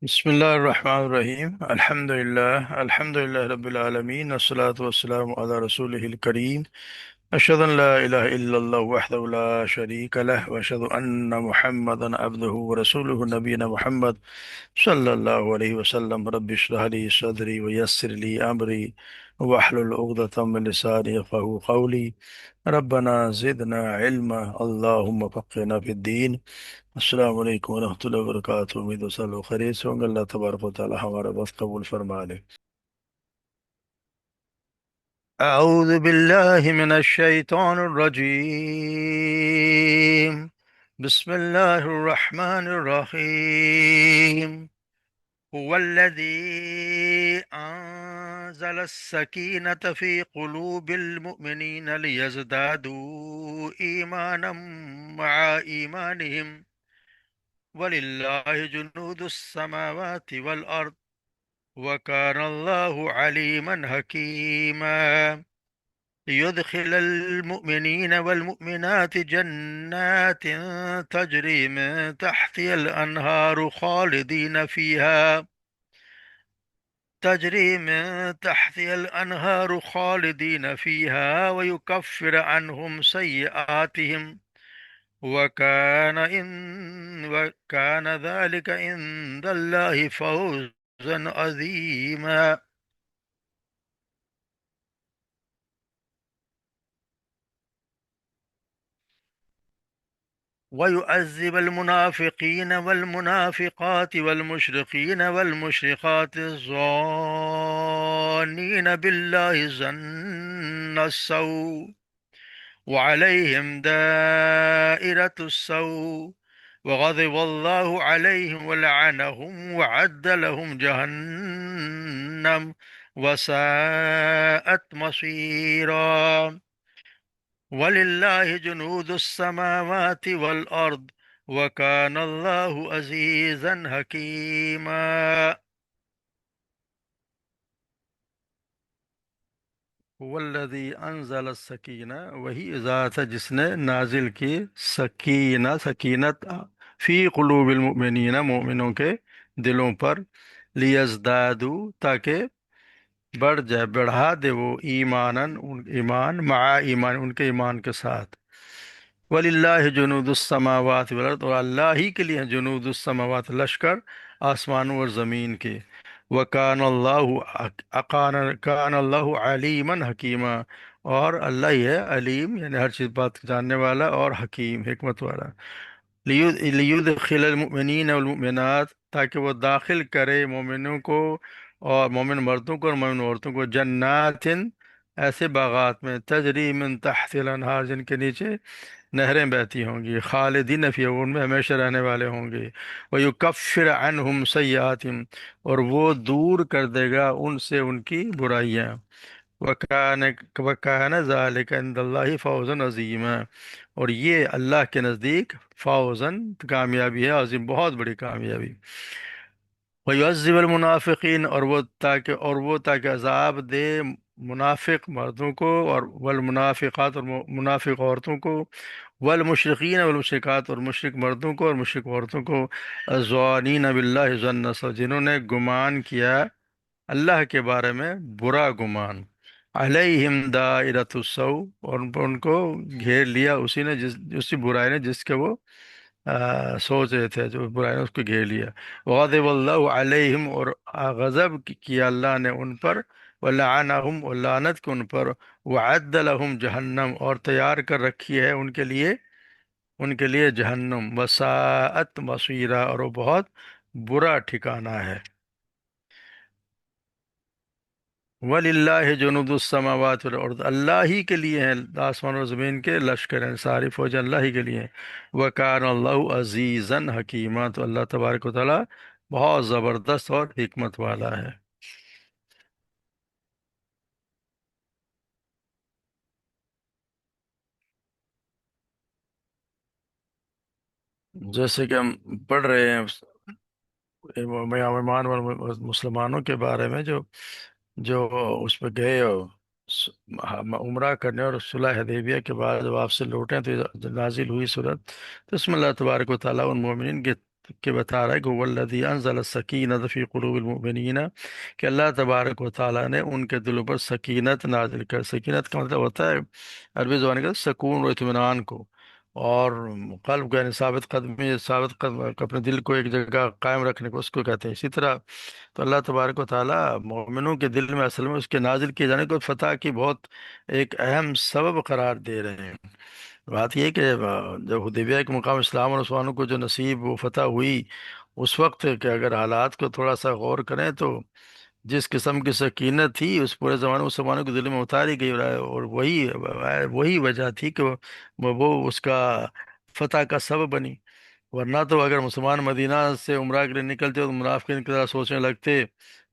بسم الله الرحمن الرحيم الحمد لله رب العالمين والصلاة والسلام على رسوله الكريم أشهد أن لا إله إلا الله وحده لا شريك له وأشهد أن محمدا عبده ورسوله نبينا محمد صلى الله عليه وسلم رب اشرح لي صدري ويسر لي أمري واحلل عقدة من لساني يفقهوا قولي ربنا زدنا علما اللهم فقهنا في الدين۔ السلام علیکم ورحمۃ اللہ وبرکاتہ، امید و سال و خیریت سے ہوں گے۔ اللہ تبارک و تعالی ہمارا بس قبول فرما لے۔ اعوذ باللہ من الشیطان الرجیم، بسم اللہ الرحمن الرحیم۔ هو الذی انزل السکینة فی قلوب المؤمنین لیزدادوا ایمانا مع ایمانہم وَلِلَّهِ جُنُودُ السَّمَاوَاتِ وَالْأَرْضِ وَكَانَ اللَّهُ عَلِيمًا حَكِيمًا لِيُدْخِلَ الْمُؤْمِنِينَ وَالْمُؤْمِنَاتِ جَنَّاتٍ تجري من تحتها الأنهار خالدين فيها ويكفر عنهم سيئاتهم وكان ذلك عند الله فوزا عظيما۔ ويعذب المنافقين والمنافقات والمشرقين والمشرقات الظانين بالله ظن السوء وعليهم دائرة السوء وغضب الله عليهم ولعنهم وعد لهم جهنم وساءت مصيرا۔ ولله جنود السماوات والأرض وكان الله عزيزا حكيما۔ والذی انزل السکینہ، وہی ذات ہے جس نے نازل کی سکینت فی قلوب المؤمنین، مومنوں کے دلوں پر، لیزدادو تاکہ بڑھ جائے، بڑھا دے وہ، ایمان مع ایمان، ان کے ایمان کے ساتھ۔ وَلِلَّهِ جُنُودُ السَّمَاوَاتِ وَالْأَرْضِ، اور اللہ ہی کے لیے ہیں جنود السماوات، لشکر آسمانوں اور زمین کے۔ وَكَانَ اللَّهُ كَانَ اللَّهُ عَلِيمًا حَكِيمًا، اور اللہ ہی ہے علیم، یعنی ہر چیز بات جاننے والا، اور حکیم، حکمت والا۔ لیدخل المؤمنین والمؤمنات، تاکہ وہ داخل کرے مومنوں کو، اور مومن مردوں کو اور مومن عورتوں کو، جنات، ایسے باغات میں، تجری من تحت الانہار، جن کے نیچے نہریں بہتی ہوں گی، خالدین فیہا، ان میں ہمیشہ رہنے والے ہوں گے۔ وَيُكَفِّرْ عَنْهُمْ سَيِّئَاتِهِمْ، اور وہ دور کر دے گا ان سے ان کی برائیاں۔ وَكَانَ ذَلِكَ عِندَ اللَّهِ فَوْزًا عَظِيمًا، اور یہ اللہ کے نزدیک فوزن کامیابی ہے، عظیم، بہت بڑی کامیابی۔ وَيُعَذِّبَ الْمُنَافِقِينَ، اور وہ تاکہ عذاب دے منافق مردوں کو، اور والمنافقات، اور منافق عورتوں کو، والمشرقین والمشرکات، اور مشرک مردوں کو اور مشرک عورتوں کو، الظانین باللہ ظن السوء، جنہوں نے گمان کیا اللہ کے بارے میں برا گمان، علیہم دائرۃ السوء، اور ان کو گھیر لیا اسی برائی نے جس کے وہ سوچ رہے تھے، جو برائی نے اس کو گھیر لیا۔ غضب اللہ علیہم، اور غضب کیا اللہ نے ان پر، ولعنہم، اور لعنت کی ان پر، وعد لہم جہنم، اور تیار کر رکھی ہے ان کے لیے جہنم، وساءت مصیرا، اور وہ بہت برا ٹھکانہ ہے۔ وَلِلَّهِ جُنُودُ السَّمَاوَاتِ وَالْأَرْضِ، اللہ ہی کے لیے ہیں آسمان اور زمین کے لشکر، ہیں ساری فوج اللہ ہی کے لیے ہیں۔ وَكَانَ اللَّهُ عَزِيزًا حَكِيمًا، تو اللہ تبارک و تعالیٰ بہت زبردست اور حکمت والا ہے۔ جیسے کہ ہم پڑھ رہے ہیں ایمان مسلمانوں کے بارے میں، جو جو اس پہ گئے اور س- عمرہ کرنے، اور صلح حدیبیہ کے بعد جب آپ سے لوٹیں تو یہ نازل ہوئی صورت، تو اس میں اللہ تبارک و تعالیٰ ان مومنین کے کہ بتا رہا ہے کہ والذی انزل السکینۃ فی قلوب المؤمنین، کہ اللہ تبارک و تعالیٰ نے ان کے دلوں پر سکینت نازل کر. سکینت کا مطلب ہوتا ہے عربی زبان کا سکون و اطمینان کو، اور قلب کو یعنی ثابت قدمی، ثابت قدم اپنے دل کو ایک جگہ قائم رکھنے کو اس کو کہتے ہیں. اسی طرح تو اللہ تبارک و تعالیٰ مومنوں کے دل میں اصل میں اس کے نازل کیے جانے کو فتح کی بہت ایک اہم سبب قرار دے رہے ہیں. بات یہ ہے کہ جب حدیبیہ کے مقام اسلام اور مسلمانوں کو جو نصیب و فتح ہوئی، اس وقت کہ اگر حالات کو تھوڑا سا غور کریں تو جس قسم کی سکینت تھی اس پورے زمانے مسلمانوں کے دل میں اتاری گئی، اور وہی وجہ تھی کہ وہ اس کا فتح کا سبب بنی. ورنہ تو اگر مسلمان مدینہ سے عمرہ کے لیے نکلتے تو منافقین کی طرح سوچنے لگتے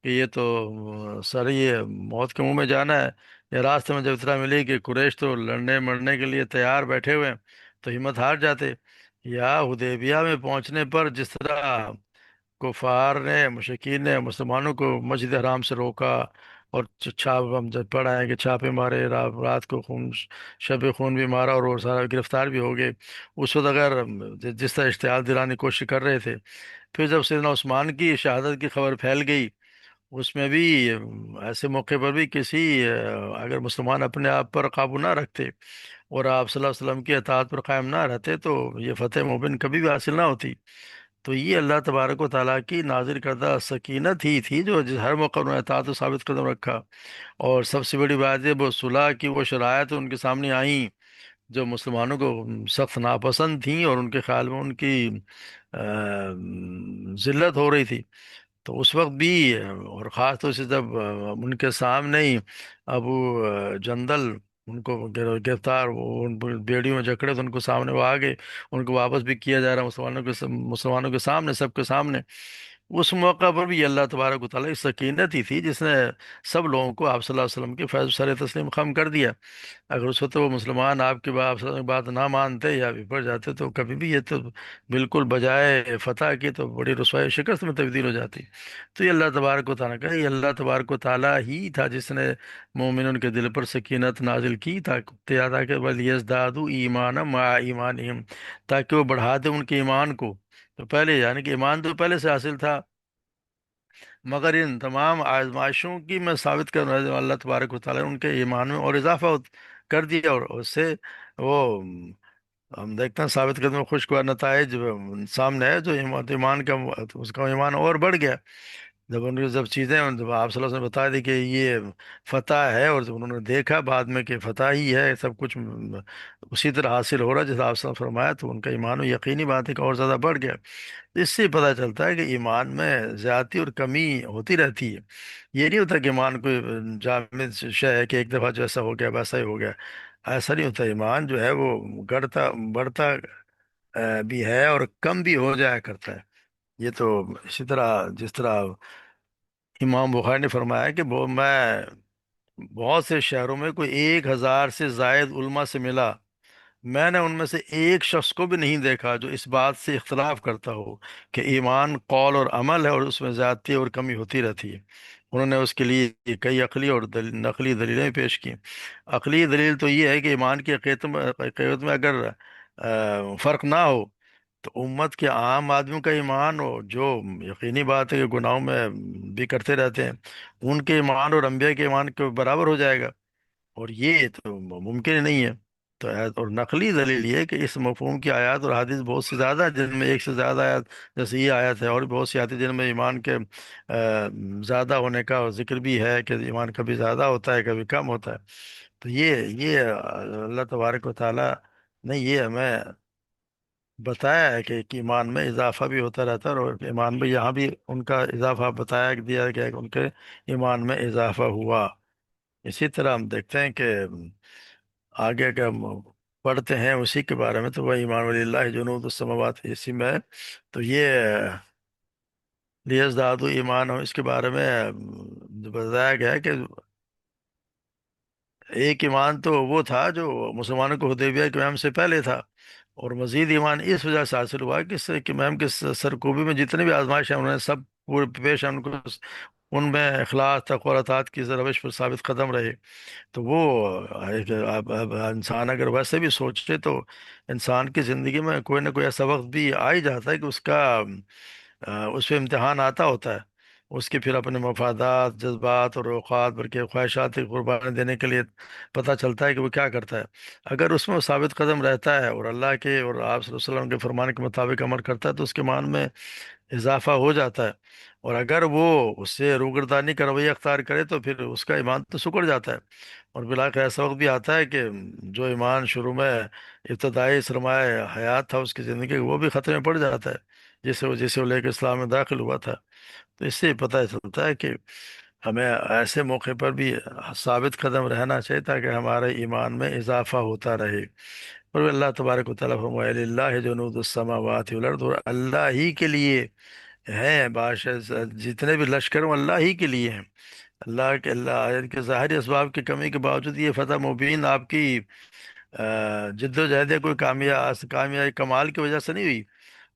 کہ یہ تو سر یہ موت کے منہ میں جانا ہے. یا راستے میں جب اطلاع ملی کہ قریش تو لڑنے مرنے کے لیے تیار بیٹھے ہوئے ہیں تو ہمت ہار جاتے. یا حدیبیہ میں پہنچنے پر جس طرح کفار نے مشرکین نے مسلمانوں کو مسجد حرام سے روکا، اور چھاپ ہم جب پڑھا ہے کہ چھاپے مارے، رات کو خون، شب خون بھی مارا، اور وہ سارا گرفتار بھی ہو گئے. اس وقت اگر جس طرح اشتعال دلانے کی کوشش کر رہے تھے، پھر جب سیدنا عثمان کی شہادت کی خبر پھیل گئی، اس میں بھی ایسے موقع پر بھی کسی اگر مسلمان اپنے آپ پر قابو نہ رکھتے اور آپ صلی اللہ علیہ وسلم کی اطاعت پر قائم نہ رہتے تو یہ فتح مبین کبھی بھی حاصل نہ ہوتی. تو یہ اللہ تبارک و تعالیٰ کی نازل کردہ سکینت ہی تھی جو ہر موقع انہوں نے اطاعت و ثابت قدم رکھا. اور سب سے بڑی بات ہے وہ صلح کی وہ شرائط ان کے سامنے آئیں جو مسلمانوں کو سخت ناپسند تھیں، اور ان کے خیال میں ان کی ذلت ہو رہی تھی. تو اس وقت بھی اور خاص طور سے جب ان کے سامنے ہی ابو جندل ان کو گرفتار، وہ ان بیڑیوں میں جکڑے تو ان کو سامنے وہ آ گئے، ان کو واپس بھی کیا جا رہا مسلمانوں کے سامنے، سب کے سامنے. اس موقع پر بھی اللہ تبارک و تعالیٰ کی سکینت ہی تھی جس نے سب لوگوں کو آپ صلی اللہ علیہ وسلم کے فیض سر تسلیم خم کر دیا. اگر اس وقت وہ مسلمان آپ کی بات نہ مانتے یا بپڑ جاتے تو کبھی بھی یہ تو بالکل بجائے فتح کی تو بڑی رسوائی شکست میں تبدیل ہو جاتی. تو یہ اللہ تبارک و تعالیٰ کا، یہ اللہ تبارک و تعالیٰ ہی تھا جس نے مومنون کے دل پر سکینت نازل کی تاکہ وَلْيَزْدَادُوا ایمانا مع ایمانہم، تاکہ وہ بڑھا دے ان کے ایمان کو. تو پہلے یعنی کہ ایمان تو پہلے سے حاصل تھا، مگر ان تمام آزمائشوں کی میں ثابت کر رہا ہوں اللہ تبارک و تعالیٰ نے ان کے ایمان میں اور اضافہ کر دیا، اور اس سے وہ ہم دیکھتے ہیں ثابت قدم خوشگوار نتائج سامنے ہے. جو ایمان کا اس کا ایمان اور بڑھ گیا جب ان کی جب چیزیں جب آپ صلی اللہ علیہ وسلم نے بتا دی کہ یہ فتح ہے، اور جب انہوں نے دیکھا بعد میں کہ فتح ہی ہے، سب کچھ اسی طرح حاصل ہو رہا ہے جیسا آپ صلی اللہ علیہ وسلم فرمایا، تو ان کا ایمان یقینی بات ہے کہ اور زیادہ بڑھ گیا. اس سے پتہ چلتا ہے کہ ایمان میں زیادتی اور کمی ہوتی رہتی ہے. یہ نہیں ہوتا کہ ایمان کوئی جامد شے ہے کہ ایک دفعہ جیسا ہو گیا ویسا ہی ہو گیا. ایسا نہیں ہوتا. ایمان جو ہے وہ گڑتا بڑھتا بھی ہے اور کم بھی ہو جایا کرتا ہے. یہ تو اسی طرح جس طرح امام بخاری نے فرمایا کہ میں بہت سے شہروں میں کوئی 1,000 سے زائد علماء سے ملا، میں نے ان میں سے ایک شخص کو بھی نہیں دیکھا جو اس بات سے اختلاف کرتا ہو کہ ایمان قول اور عمل ہے اور اس میں زیادتی اور کمی ہوتی رہتی ہے. انہوں نے اس کے لیے کئی عقلی اور نقلی دلیلیں پیش کی. عقلی دلیل تو یہ ہے کہ ایمان کی حقیقت میں اگر فرق نہ ہو تو امت کے عام آدمیوں کا ایمان، اور جو یقینی بات ہے کہ گناہوں میں بھی کرتے رہتے ہیں، ان کے ایمان اور انبیاء کے ایمان کے برابر ہو جائے گا. اور یہ تو ممکن ہی نہیں ہے. تو آیات اور نقلی دلیل یہ ہے کہ اس مفہوم کی آیات اور حدیث بہت سی زیادہ ہیں جن میں ایک سے زیادہ آیات، جیسے یہ آیت ہے، اور بھی بہت سی آیات ہیں جن میں ایمان کے زیادہ ہونے کا ذکر بھی ہے کہ ایمان کبھی زیادہ ہوتا ہے کبھی کم ہوتا ہے. تو یہ اللہ تبارک و تعالیٰ نے یہ ہمیں بتایا ہے کہ ایمان میں اضافہ بھی ہوتا رہتا ہے، اور ایمان میں یہاں بھی ان کا اضافہ بتایا دیا گیا کہ ان کے ایمان میں اضافہ ہوا. اسی طرح ہم دیکھتے ہیں کہ آگے اگر ہم پڑھتے ہیں اسی کے بارے میں تو وہ ایمان وللہ جنود السماوات اسی میں ہے. تو یہ لیزدادوا ایمان ہو، اس کے بارے میں جو بتایا گیا ہے کہ ایک ایمان تو وہ تھا جو مسلمانوں کو حدیبیہ کے مہم سے پہلے تھا، اور مزید ایمان اس وجہ سے حاصل ہوا کہ اس سے کہ مہم کے سرکوبی میں جتنے بھی آزمائش ہیں انہوں نے سب پورے پیش ہیں ان کو ان میں اخلاص تقوی اور اطاعت کی روش پر ثابت قدم رہے، تو وہ اب انسان اگر ویسے بھی سوچے تو انسان کی زندگی میں کوئی نہ کوئی ایسا وقت بھی آ ہی جاتا ہے کہ اس کا اس پہ امتحان آتا ہوتا ہے، اس کے پھر اپنے مفادات، جذبات اور اوقات بلکہ خواہشات کی قربانی دینے کے لیے پتہ چلتا ہے کہ وہ کیا کرتا ہے۔ اگر اس میں وہ ثابت قدم رہتا ہے اور اللہ کے اور آپ صلی اللہ علیہ وسلم کے فرمان کے مطابق عمل کرتا ہے تو اس کے مان میں اضافہ ہو جاتا ہے، اور اگر وہ اس سے روگردانی کا رویہ اختیار کرے تو پھر اس کا ایمان تو سکڑ جاتا ہے، اور بالآخر ایسا وقت بھی آتا ہے کہ جو ایمان شروع میں ابتدائی سرمایہ حیات تھا اس کی زندگی کا، وہ بھی خطرے میں پڑ جاتا ہے، جسے وہ لے کے اسلام میں داخل ہوا تھا۔ تو اس سے پتہ چلتا ہے کہ ہمیں ایسے موقع پر بھی ثابت قدم رہنا چاہیے تاکہ ہمارے ایمان میں اضافہ ہوتا رہے۔ اور اللہ تبارک و تعالیٰ فرمائے للہ جنود السماوات والارض، اور اللہ ہی کے لیے ہیں بادشاہ، جتنے بھی لشکر ہیں وہ اللہ ہی کے لیے ہیں۔ اللہ کے ظاہری اسباب کی کمی کے باوجود یہ فتح مبین آپ کی جد و جہد ہے، کوئی کامیابی کمال کی وجہ سے نہیں ہوئی،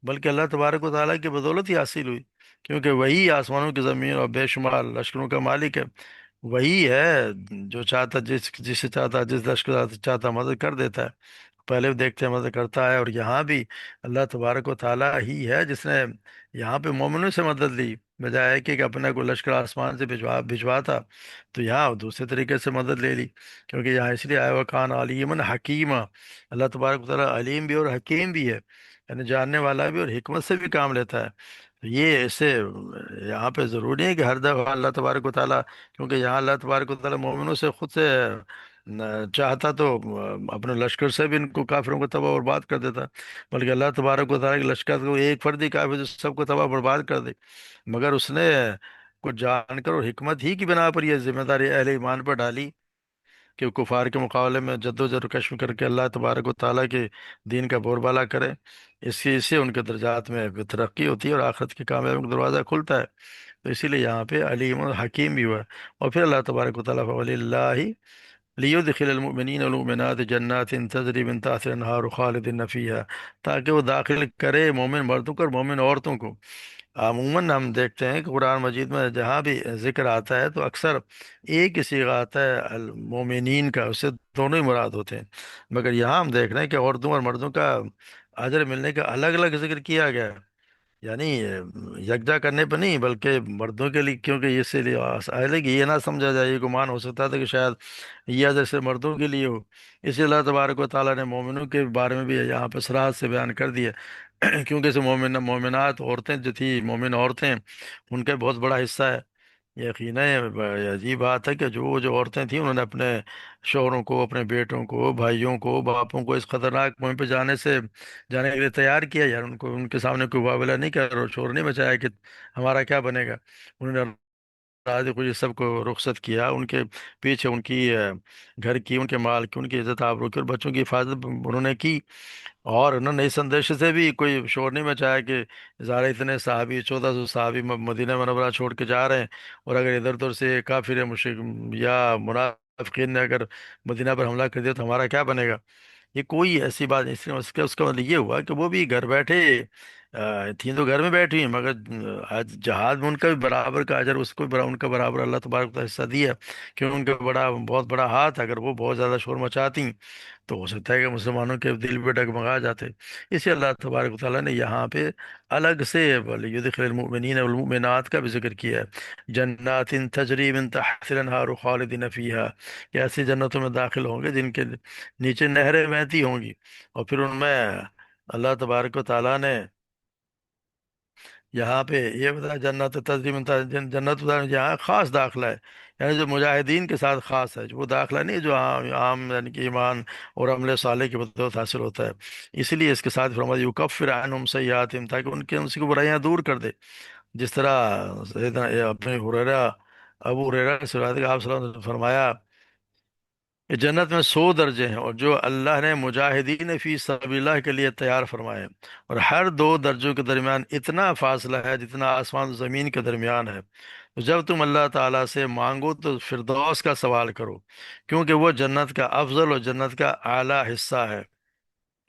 بلکہ اللہ تبارک و تعالیٰ کی بدولت ہی حاصل ہوئی، کیونکہ وہی آسمانوں کی زمین اور بے شمار لشکروں کا مالک ہے۔ وہی ہے جو چاہتا جسے چاہتا جس لشکر سے چاہتا مدد کر دیتا ہے، پہلے بھی دیکھتے ہیں مدد کرتا ہے، اور یہاں بھی اللہ تبارک و تعالیٰ ہی ہے جس نے یہاں پہ مومنوں سے مدد لی، بجائے کہ اپنا کوئی لشکر آسمان سے بھجواتا، تو یہاں دوسرے طریقے سے مدد لے لی، کیونکہ یہاں اس لیے آیا وہ کان علیمن حکیمہ، اللہ تبارک و تعالیٰ علیم بھی اور حکیم بھی ہے، یعنی جاننے والا بھی اور حکمت سے بھی کام لیتا ہے۔ تو یہ اسے یہاں پہ ضروری ہے کہ ہر دفعہ اللہ تبارک و تعالیٰ، کیونکہ یہاں اللہ تبارک و تعالیٰ مومنوں سے خود سے چاہتا تو اپنے لشکر سے بھی ان کو کافروں کو تباہ و برباد کر دیتا، بلکہ اللہ تبارک و تعالیٰ کے لشکر کو ایک فردی کافر جو سب کو تباہ و برباد کر دے، مگر اس نے کچھ جان کر اور حکمت ہی کی بنا پر یہ ذمہ داری اہل ایمان پر ڈالی کہ وہ کفار کے مقابلے میں جد و جہد کشم کر کے اللہ تبارک و تعالیٰ کے دین کا بور بالا کرے، اس سے ان کے درجات میں بھی ترقی ہوتی ہے اور آخرت کی کامیابی کا دروازہ کھلتا ہے۔ تو اسی لیے یہاں پہ علیم اور حکیم بھی ہوا ہے۔ اور پھر اللہ تبارک و تعالیٰ وَلِلَّهِ لِيُدْخِلَ الْمُؤْمِنِينَ وَالْمُؤْمِنَاتِ جَنَّاتٍ تَجْرِي مِن تَحْتِهَا الْأَنْهَارُ خَالِدِينَ فِيهَا، تاکہ وہ داخل کرے مومن مردوں کو اور مومن عورتوں کو۔ عموماً ہم دیکھتے ہیں کہ قرآن مجید میں جہاں بھی ذکر آتا ہے تو اکثر ایک ہی صیغہ آتا ہے المومنین کا، اس سے دونوں ہی مراد ہوتے ہیں، مگر یہاں ہم دیکھ رہے ہیں کہ عورتوں اور مردوں کا اجر ملنے کا الگ الگ ذکر کیا گیا ہے، یعنی یکجا کرنے پہ نہیں، بلکہ مردوں کے لیے، کیونکہ اس سے اہل کہ یہ نہ سمجھا جائے، یہ گمان ہو سکتا تھا کہ شاید یہ جیسے مردوں کے لیے ہو، اس لیے اللہ تبارک و تعالیٰ نے مومنوں کے بارے میں بھی یہاں پہ صراحت سے بیان کر دیا کیونکہ اسے مومنات عورتیں جو تھی، مومن عورتیں، ان کا بہت بڑا حصہ ہے۔ یقیناً یہ عجیب بات ہے کہ جو عورتیں تھیں انہوں نے اپنے شوہروں کو، اپنے بیٹوں کو، بھائیوں کو، باپوں کو اس خطرناک مہم پہ جانے کے لیے تیار کیا یار، ان کو ان کے سامنے کوئی مقابلہ نہیں کر اور شور نہیں مچایا کہ ہمارا کیا بنے گا، انہوں نے راضی خوشی سب کو رخصت کیا، ان کے پیچھے ان کی گھر کی، ان کے مال کی، ان کی عزت آبرو کی اور بچوں کی حفاظت انہوں نے کی، اور انہوں نے اس اندیشے سے بھی کوئی شور نہیں مچایا کہ ظاہر اتنے صحابی، 1400 صحابی مدینہ منورہ چھوڑ کے جا رہے ہیں، اور اگر ادھر ادھر سے کافر مشرک یا منافقین نے اگر مدینہ پر حملہ کر دیا تو ہمارا کیا بنے گا۔ یہ کوئی ایسی بات نہیں، اس کا مطلب یہ ہوا کہ وہ بھی گھر بیٹھے تھیں تو گھر میں بیٹھی ہیں، مگر جہاد میں ان کا بھی برابر کا اجر، اس کو بھی ان کا برابر اللہ تبارک و تعالیٰ حصہ دیا، کیوں ان کا بہت بڑا ہاتھ، اگر وہ بہت زیادہ شور مچاتی تو ہو سکتا ہے کہ مسلمانوں کے دل پہ ڈگمگا جاتے۔ اسی اللہ تبارک و تعالیٰ نے یہاں پہ الگ سے یدخل المؤمنین والمؤمنات کا بھی ذکر کیا ہے، جنات تجری من تحتها الانہار خالدین فیہا، کہ ایسی جنتوں میں داخل ہوں گے جن کے نیچے نہریں بہتی ہوں گی، اور پھر ان میں اللہ تبارک و تعالیٰ نے یہاں پہ یہ بتایا جنت تجری من جنت یہاں خاص داخلہ ہے، یعنی جو مجاہدین کے ساتھ خاص ہے، جو وہ داخلہ نہیں ہے جو عام یعنی کہ ایمان اور عمل صالح کی بدولت حاصل ہوتا ہے۔ اسی لیے اس کے ساتھ فرمایا یکفر عنہم سیئاتہم، تاکہ ان سے کو برائیاں دور کر دے، جس طرح سیدنا اپنے ابو ہریرہ سے روایت ہے کہ آپ صلی اللہ علیہ وسلم نے فرمایا کہ جنت میں 100 درجے ہیں، اور جو اللہ نے مجاہدین فی سبیل اللہ کے لیے تیار فرمائے، اور ہر دو درجوں کے درمیان اتنا فاصلہ ہے جتنا آسمان و زمین کے درمیان ہے۔ تو جب تم اللہ تعالیٰ سے مانگو تو فردوس کا سوال کرو، کیونکہ وہ جنت کا افضل اور جنت کا اعلیٰ حصہ ہے۔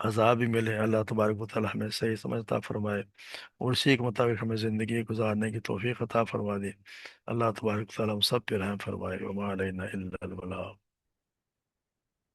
عذاب بھی ملے، اللہ تبارک و تعالی ہمیں صحیح سمجھتا فرمائے، اور اسی کے مطابق ہمیں زندگی گزارنے کی توفیق عطا فرما دے۔ اللہ تبارک و تعالی ہم سب پہ رحم فرمائے، وما علینا الا البلاغ۔